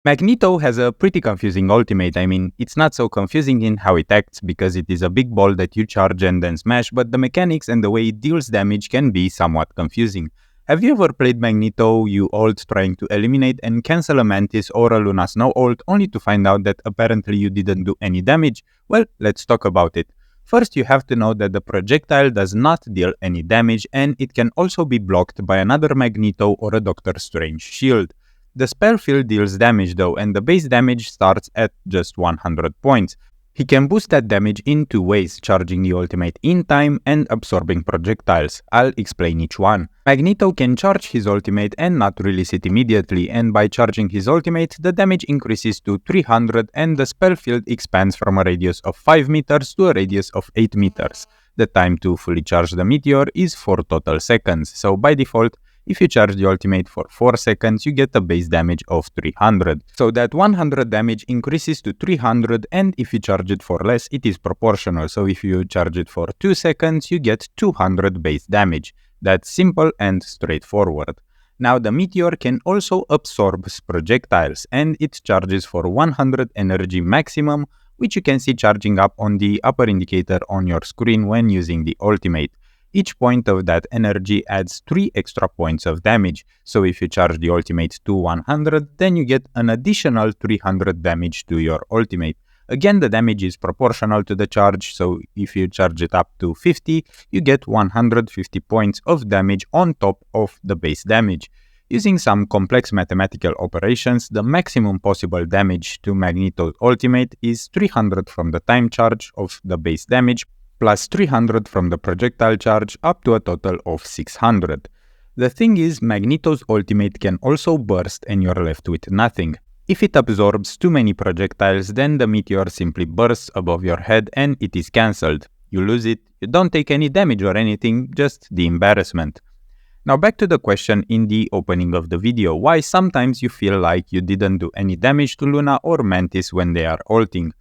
Magneto has a pretty confusing ultimate. I mean, it's not so confusing in how it acts because it is a big ball that you charge and then smash, but the mechanics and the way it deals damage can be somewhat confusing. Have you ever played Magneto, you ult trying to eliminate and cancel a Mantis or a Luna Snow ult only to find out that apparently you didn't do any damage? Well, let's talk about it. First, you have to know that the projectile does not deal any damage and it can also be blocked by another Magneto or a Doctor Strange shield. The spell field deals damage though, and the base damage starts at just 100 points. He can boost that damage in two ways, charging the ultimate in time and absorbing projectiles. I'll explain each one. Magneto can charge his ultimate and not release it immediately, and by charging his ultimate, the damage increases to 300 and the spell field expands from a radius of 5 meters to a radius of 8 meters. The time to fully charge the Meteor is 4 total seconds, so by default, if you charge the ultimate for 4 seconds, you get a base damage of 300. So that 100 damage increases to 300, and if you charge it for less, it is proportional. So if you charge it for 2 seconds, you get 200 base damage. That's simple and straightforward. Now the Meteor can also absorb projectiles, and it charges for 100 energy maximum, which you can see charging up on the upper indicator on your screen when using the ultimate. Each point of that energy adds 3 extra points of damage, so if you charge the ultimate to 100, then you get an additional 300 damage to your ultimate. Again, the damage is proportional to the charge, so if you charge it up to 50, you get 150 points of damage on top of the base damage. Using some complex mathematical operations, the maximum possible damage to Magneto's ultimate is 300 from the time charge of the base damage, plus 300 from the projectile charge, up to a total of 600. The thing is, Magneto's ultimate can also burst and you're left with nothing. If it absorbs too many projectiles, then the Meteor simply bursts above your head and it is cancelled. You lose it, you don't take any damage or anything, just the embarrassment. Now back to the question in the opening of the video, why sometimes you feel like you didn't do any damage to Luna or Mantis when they are ulting.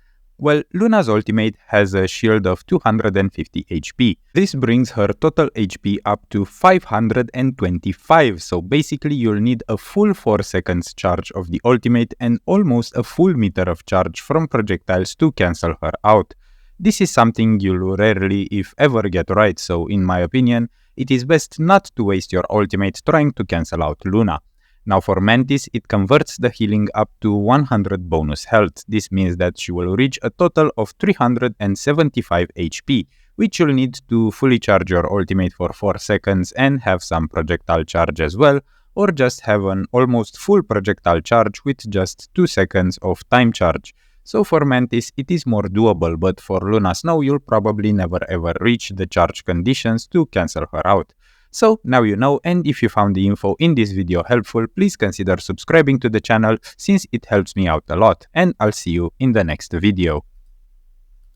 Well, Luna's ultimate has a shield of 250 HP. This brings her total HP up to 525, so basically you'll need a full 4 seconds charge of the ultimate and almost a full meter of charge from projectiles to cancel her out. This is something you'll rarely, if ever, get right, so in my opinion, it is best not to waste your ultimate trying to cancel out Luna. Now for Mantis, it converts the healing up to 100 bonus health. This means that she will reach a total of 375 HP, which you'll need to fully charge your ultimate for 4 seconds and have some projectile charge as well, or just have an almost full projectile charge with just 2 seconds of time charge. So for Mantis, it is more doable, but for Luna Snow, you'll probably never ever reach the charge conditions to cancel her out. So now you know, and if you found the info in this video helpful, please consider subscribing to the channel since it helps me out a lot, and I'll see you in the next video.